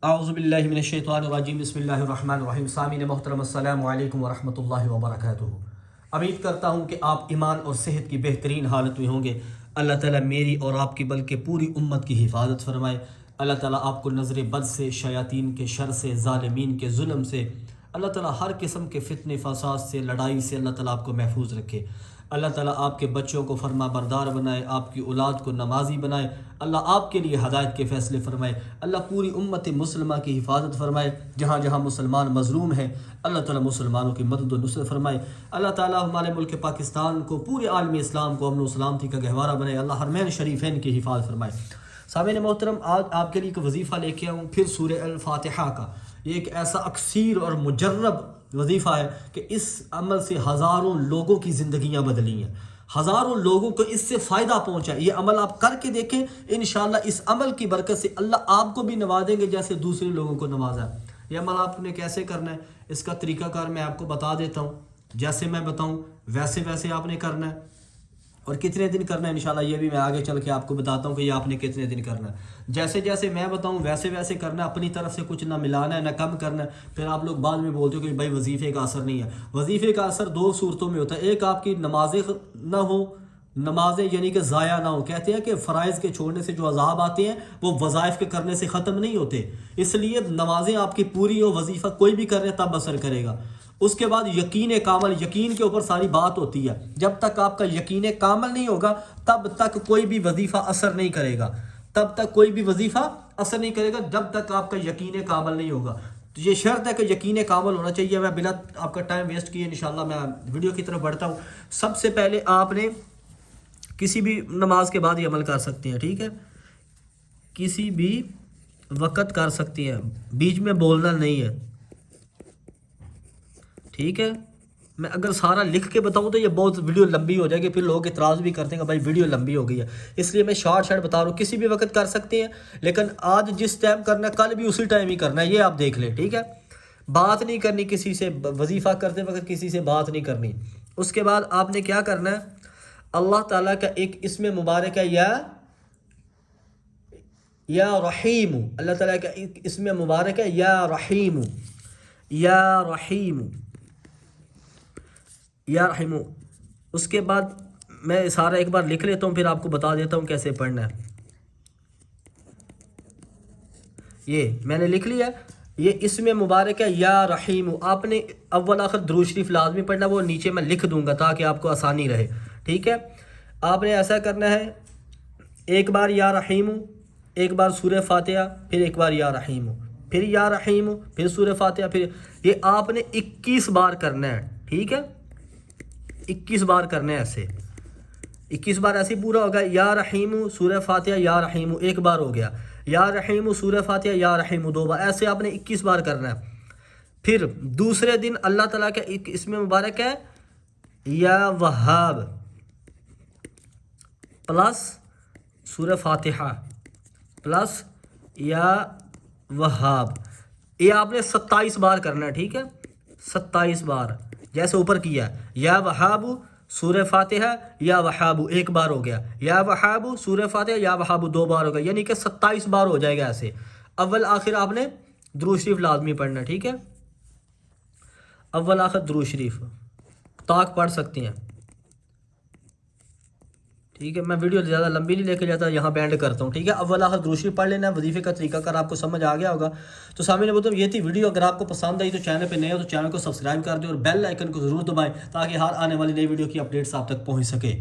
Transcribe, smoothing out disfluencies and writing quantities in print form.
आऊज़ुबिल्लाहि मिनश्शैतानिर्रजीम बिस्मिल्लाहिर्रहमानिर्रहीम। सामीन मोहतरम अस्सलामु अलैकुम वरहमतुल्लाहि वबरकातुहू। उम्मीद करता हूँ कि आप ईमान और सेहत की बेहतरीन हालत में होंगे। अल्लाह ताला मेरी और आपकी बल्कि पूरी उम्मत की हिफाजत फरमाए। अल्लाह ताला आपको नज़र बद से, शयातीन के शर से, ज़ालिमीन के जुल्म से, अल्लाह ताला हर किस्म के फितने फसाद से, लड़ाई से अल्लाह ताला आपको महफूज रखे। अल्लाह ताला आपके बच्चों को फरमा बरदार बनाए, आपकी औलाद को नमाजी बनाए। अल्लाह आपके लिए हदायत के फ़ैसले फरमाए। अल्लाह पूरी उम्मत मुस्लिमा की हिफाजत फरमाए। जहाँ जहाँ मुसलमान मज़लूम हैं अल्लाह ताला मुसलमानों की मदद व नुसरत फरमाए। अल्लाह ताला हमारे मुल्क पाकिस्तान को, पूरे आलमी इस्लाम को अमन व सलामती का गहवारा बनाए। अल्लाह हरमैन शरीफैन की हिफाजत फरमाए। सामने मोहतरम, आज आपके लिए एक वजीफ़ा लेके आऊँ फिर सूरह अल फातिहा का। ये एक ऐसा अक्सीर और मुजर्रब वजीफ़ा है कि इस अमल से हज़ारों लोगों की ज़िंदगियाँ बदली हैं, हज़ारों लोगों को इससे फ़ायदा पहुँचा है। ये अमल आप करके देखें, इंशाअल्लाह इस अमल की बरकत से अल्लाह आपको भी नवाजेंगे जैसे दूसरे लोगों को नवाजा। ये अमल आपने कैसे करना है, इसका तरीक़ाकार मैं आपको बता देता हूँ। जैसे मैं बताऊँ वैसे वैसे आपने करना है, और कितने दिन करना है इंशाल्लाह ये भी मैं आगे चल के आपको बताता हूँ कि ये आपने कितने दिन करना है। जैसे जैसे मैं बताऊँ वैसे वैसे करना है, अपनी तरफ से कुछ ना मिलाना है ना कम करना है। फिर आप लोग बाद में बोलते हो कि भाई वजीफ़े का असर नहीं है। वजीफ़े का असर दो सूरतों में होता है। एक, आपकी नमाजें ना हो, नमाजें यानी कि ज़ाया ना हो। कहते हैं कि फ़राइज़ के छोड़ने से जो अज़ाब आते हैं वो वज़ाइफ़ के करने से ख़त्म नहीं होते, इसलिए नमाजें आपकी पूरी हो, वजीफ़ा कोई भी कर रहे तब असर करेगा। उसके बाद यकीन कामल, यकीन के ऊपर सारी बात होती है। जब तक आपका यकीन कामल नहीं होगा तब तक कोई भी वजीफ़ा असर नहीं करेगा, तब तक कोई भी वजीफ़ा असर नहीं करेगा जब तक आपका यकीन कामल नहीं होगा। तो ये शर्त है कि यकीन कामल होना चाहिए। मैं बिना आपका टाइम वेस्ट किए इंशाल्लाह मैं वीडियो की तरफ बढ़ता हूँ। सबसे पहले आपने किसी भी नमाज के बाद ये अमल कर सकते हैं, ठीक है, किसी भी वक़्त कर सकते हैं, बीच में बोलना नहीं है, ठीक है। मैं अगर सारा लिख के बताऊं तो ये बहुत वीडियो लंबी हो जाएगी, फिर लोग इतराज़ भी करते हैं कि भाई वीडियो लंबी हो गई है, इसलिए मैं शॉर्ट बता रहा हूँ। किसी भी वक्त कर सकते हैं, लेकिन आज जिस टाइम करना है कल भी उसी टाइम ही करना है, ये आप देख लें, ठीक है। बात नहीं करनी किसी से, वजीफ़ा करते वक्त किसी से बात नहीं करनी। उसके बाद आपने क्या करना है, अल्लाह ताला का एक इसमें मुबारक है या रहीम। अल्लाह ताला का एक इसमें मुबारक है या रहीम, या रहीम, या रहीम। उसके बाद मैं सारा एक बार लिख लेता हूँ, फिर आपको बता देता हूँ कैसे पढ़ना है। ये मैंने लिख लिया, ये इसमें मुबारक है या रहीम। आपने अव्वल आखिर दुरूद शरीफ लाजमी पढ़ना, वो नीचे मैं लिख दूंगा ताकि आपको आसानी रहे, ठीक है। आपने ऐसा करना है, एक बार या रहीम, एक बार सूरह फातिहा, फिर एक बार या रहीम, फिर या रहीम, फिर सूरह फातिहा, फिर ये आपने 21 बार करना है, ठीक है। 21 बार करना है ऐसे, 21 बार ऐसे पूरा होगा। या रहीम सूरह फातिहा या रहीम एक बार हो गया, या रहीम सूरह फातिहा या रहीम 2 बार, ऐसे आपने 21 बार करना है। फिर दूसरे दिन अल्लाह ताला का एक इसमें मुबारक है या वहाब प्लस सूरह फातिहा प्लस या वहाब, ये आपने 27 बार करना है, ठीक है। 27 बार जैसे ऊपर किया, या वहाबू सूरह फातिहा या वहाबू एक बार हो गया, या वहाबू सूरह फातिहा या वहाबू 2 बार हो गया, यानी कि 27 बार हो जाएगा ऐसे। अव्वल आखिर आपने दुरूद शरीफ लाजमी पढ़ना, ठीक है। अव्वल आखिर दुरूद शरीफ ताक पढ़ सकते हैं, ठीक है। मैं वीडियो ज़्यादा लंबी नहीं लेके जाता, यहाँ बैंड करता हूँ, ठीक है। अव्वल आखिर दुरूद शरीफ पढ़ लेना। वजीफ़े का तरीका कर आपको समझ आ गया होगा। तो सामने बोलते ये थी वीडियो। अगर आपको पसंद आई तो चैनल पे नए हो तो चैनल को सब्सक्राइब कर दें और बेल आइकन को ज़रूर दबाएं ताकि हर आने वाली नई वीडियो की अपडेट्स आप तक पहुँच सके।